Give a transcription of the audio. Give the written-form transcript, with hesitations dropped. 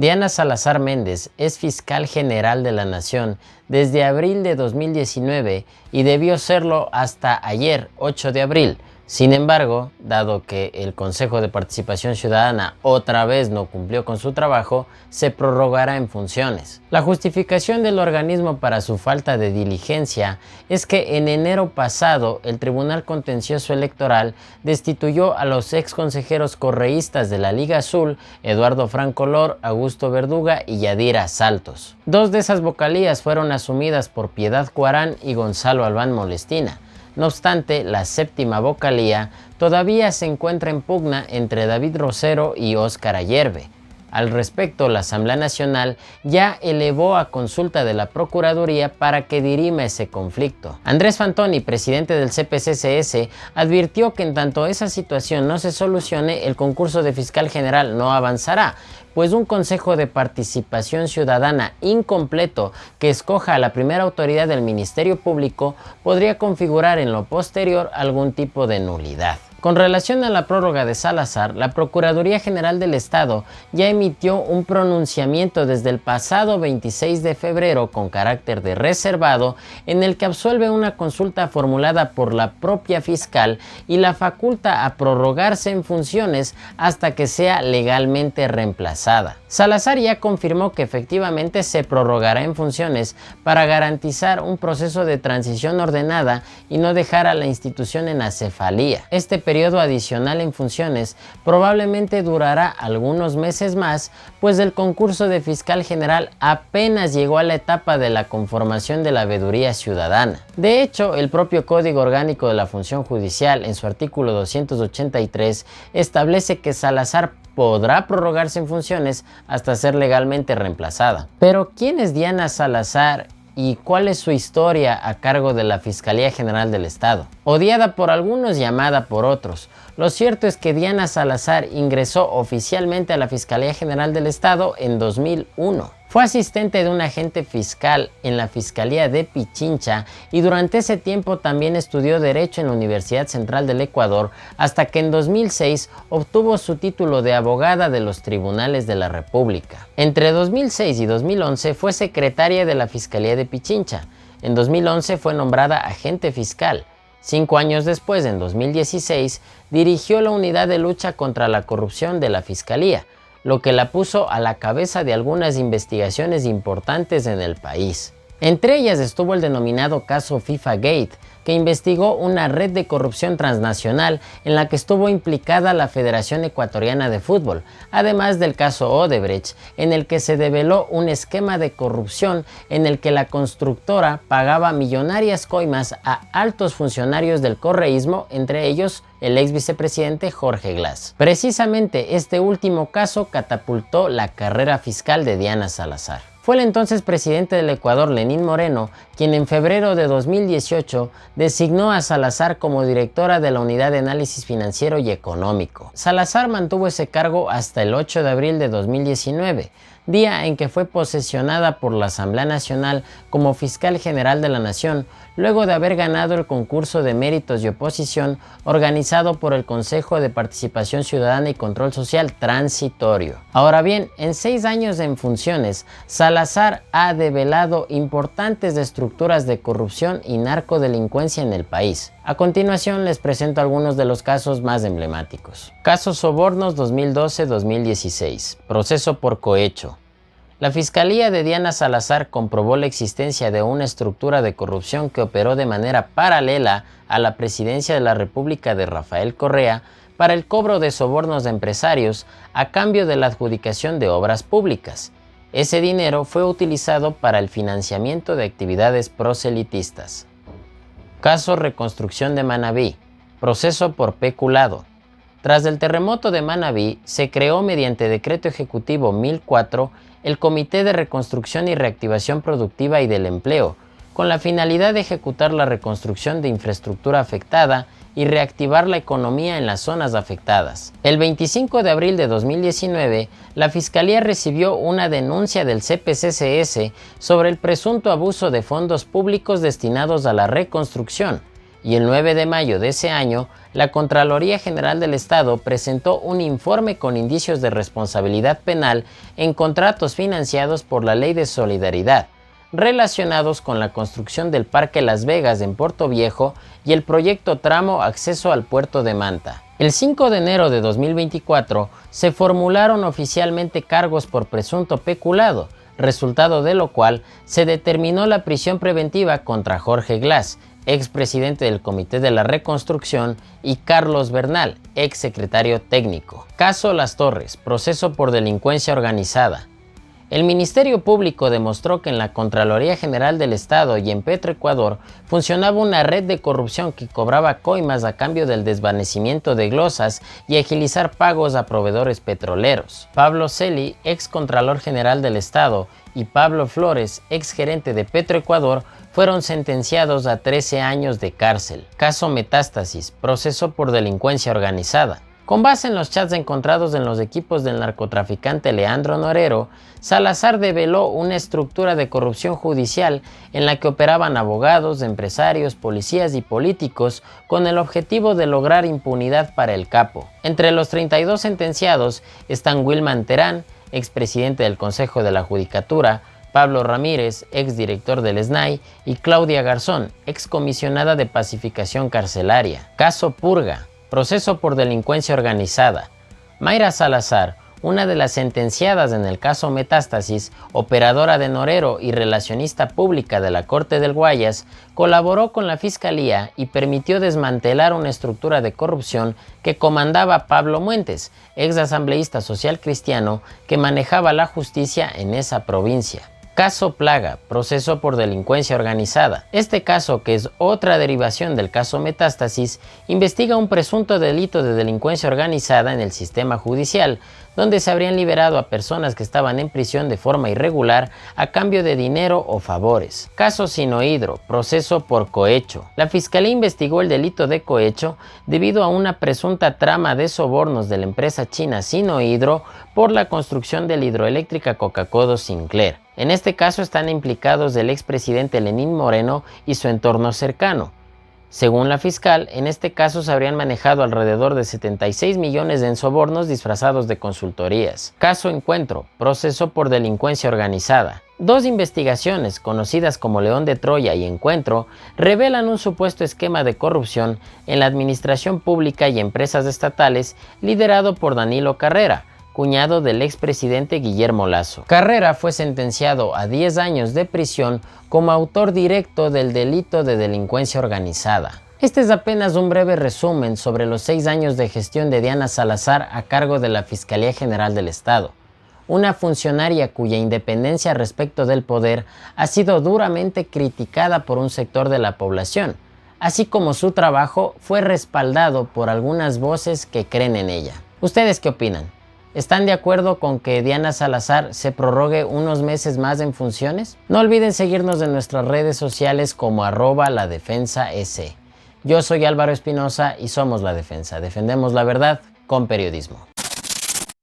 Diana Salazar Méndez es fiscal general de la Nación desde abril de 2019 y debió serlo hasta ayer, 8 de abril. Sin embargo, dado que el Consejo de Participación Ciudadana otra vez no cumplió con su trabajo, se prorrogará en funciones. La justificación del organismo para su falta de diligencia es que en enero pasado el Tribunal Contencioso Electoral destituyó a los ex consejeros correístas de la Liga Azul, Eduardo Franco Lor, Augusto Verduga y Yadira Saltos. Dos de esas vocalías fueron asumidas por Piedad Cuarán y Gonzalo Albán Molestina. No obstante, la séptima vocalía todavía se encuentra en pugna entre David Rosero y Óscar Ayerbe. Al respecto, la Asamblea Nacional ya elevó a consulta de la Procuraduría para que dirima ese conflicto. Andrés Fantoni, presidente del CPCCS, advirtió que en tanto esa situación no se solucione, el concurso de fiscal general no avanzará, pues un Consejo de Participación Ciudadana incompleto que escoja a la primera autoridad del Ministerio Público podría configurar en lo posterior algún tipo de nulidad. Con relación a la prórroga de Salazar, la Procuraduría General del Estado ya emitió un pronunciamiento desde el pasado 26 de febrero con carácter de reservado en el que absuelve una consulta formulada por la propia fiscal y la faculta a prorrogarse en funciones hasta que sea legalmente reemplazada. Salazar ya confirmó que efectivamente se prorrogará en funciones para garantizar un proceso de transición ordenada y no dejar a la institución en acefalía. Este periodo adicional en funciones probablemente durará algunos meses más, pues el concurso de fiscal general apenas llegó a la etapa de la conformación de la veeduría ciudadana. De hecho, el propio Código Orgánico de la Función Judicial, en su artículo 283, establece que Salazar podrá prorrogarse en funciones hasta ser legalmente reemplazada. Pero, ¿quién es Diana Salazar y cuál es su historia a cargo de la Fiscalía General del Estado? Odiada por algunos y amada por otros, lo cierto es que Diana Salazar ingresó oficialmente a la Fiscalía General del Estado en 2001. Fue asistente de un agente fiscal en la Fiscalía de Pichincha y durante ese tiempo también estudió Derecho en la Universidad Central del Ecuador hasta que en 2006 obtuvo su título de abogada de los Tribunales de la República. Entre 2006 y 2011 fue secretaria de la Fiscalía de Pichincha. En 2011 fue nombrada agente fiscal. 5 años después, en 2016, dirigió la Unidad de Lucha contra la Corrupción de la Fiscalía, lo que la puso a la cabeza de algunas investigaciones importantes en el país. Entre ellas estuvo el denominado caso FIFA Gate, que investigó una red de corrupción transnacional en la que estuvo implicada la Federación Ecuatoriana de Fútbol, además del caso Odebrecht, en el que se develó un esquema de corrupción en el que la constructora pagaba millonarias coimas a altos funcionarios del correísmo, entre ellos el ex vicepresidente Jorge Glass. Precisamente este último caso catapultó la carrera fiscal de Diana Salazar. Fue el entonces presidente del Ecuador, Lenín Moreno, quien en febrero de 2018 designó a Salazar como directora de la Unidad de Análisis Financiero y Económico. Salazar mantuvo ese cargo hasta el 8 de abril de 2019, día en que fue posesionada por la Asamblea Nacional como fiscal general de la Nación, luego de haber ganado el concurso de méritos y oposición organizado por el Consejo de Participación Ciudadana y Control Social transitorio. Ahora bien, en 6 años en funciones, Salazar ha develado importantes estructuras de corrupción y narcodelincuencia en el país. A continuación les presento algunos de los casos más emblemáticos. Caso Sobornos 2012-2016. Proceso por cohecho. La Fiscalía de Diana Salazar comprobó la existencia de una estructura de corrupción que operó de manera paralela a la presidencia de la República de Rafael Correa para el cobro de sobornos de empresarios a cambio de la adjudicación de obras públicas. Ese dinero fue utilizado para el financiamiento de actividades proselitistas. Caso Reconstrucción de Manabí. Proceso por peculado. Tras el terremoto de Manabí, se creó mediante Decreto Ejecutivo 1004 el Comité de Reconstrucción y Reactivación Productiva y del Empleo, con la finalidad de ejecutar la reconstrucción de infraestructura afectada y reactivar la economía en las zonas afectadas. El 25 de abril de 2019, la Fiscalía recibió una denuncia del CPCCS sobre el presunto abuso de fondos públicos destinados a la reconstrucción. y el 9 de mayo de ese año, la Contraloría General del Estado presentó un informe con indicios de responsabilidad penal en contratos financiados por la Ley de Solidaridad, relacionados con la construcción del Parque Las Vegas en Puerto Viejo y el proyecto Tramo Acceso al Puerto de Manta. El 5 de enero de 2024 se formularon oficialmente cargos por presunto peculado, resultado de lo cual se determinó la prisión preventiva contra Jorge Glass, expresidente del Comité de la Reconstrucción, y Carlos Bernal, exsecretario técnico. Caso Las Torres, proceso por delincuencia organizada. El Ministerio Público demostró que en la Contraloría General del Estado y en Petroecuador funcionaba una red de corrupción que cobraba coimas a cambio del desvanecimiento de glosas y agilizar pagos a proveedores petroleros. Pablo Celi, ex Contralor General del Estado, y Pablo Flores, ex gerente de Petroecuador, fueron sentenciados a 13 años de cárcel. Caso Metástasis, proceso por delincuencia organizada. Con base en los chats encontrados en los equipos del narcotraficante Leandro Norero, Salazar develó una estructura de corrupción judicial en la que operaban abogados, empresarios, policías y políticos con el objetivo de lograr impunidad para el capo. Entre los 32 sentenciados están Wilman Terán, expresidente del Consejo de la Judicatura, Pablo Ramírez, exdirector del SNAI, y Claudia Garzón, excomisionada de pacificación carcelaria. Caso Purga, proceso por delincuencia organizada. Mayra Salazar, una de las sentenciadas en el caso Metástasis, operadora de Norero y relacionista pública de la Corte del Guayas, colaboró con la Fiscalía y permitió desmantelar una estructura de corrupción que comandaba Pablo Muentes, ex asambleísta social cristiano que manejaba la justicia en esa provincia. Caso Plaga, proceso por delincuencia organizada. Este caso, que es otra derivación del caso Metástasis, investiga un presunto delito de delincuencia organizada en el sistema judicial, donde se habrían liberado a personas que estaban en prisión de forma irregular a cambio de dinero o favores. Caso Sinohidro, proceso por cohecho. La Fiscalía investigó el delito de cohecho debido a una presunta trama de sobornos de la empresa china Sinohidro por la construcción de la hidroeléctrica Coca-Cola Sinclair. En este caso están implicados el expresidente Lenín Moreno y su entorno cercano. Según la fiscal, en este caso se habrían manejado alrededor de 76 millones en sobornos disfrazados de consultorías. Caso Encuentro, proceso por delincuencia organizada. Dos investigaciones, conocidas como León de Troya y Encuentro, revelan un supuesto esquema de corrupción en la administración pública y empresas estatales liderado por Danilo Carrera, cuñado del expresidente Guillermo Lasso. Carrera fue sentenciado a 10 años de prisión como autor directo del delito de delincuencia organizada. Este es apenas un breve resumen sobre los 6 años de gestión de Diana Salazar a cargo de la Fiscalía General del Estado, una funcionaria cuya independencia respecto del poder ha sido duramente criticada por un sector de la población, así como su trabajo fue respaldado por algunas voces que creen en ella. ¿Ustedes qué opinan? ¿Están de acuerdo con que Diana Salazar se prorrogue unos meses más en funciones? No olviden seguirnos en nuestras redes sociales como @ladefensas. Yo soy Álvaro Espinosa y somos La Defensa. Defendemos la verdad con periodismo.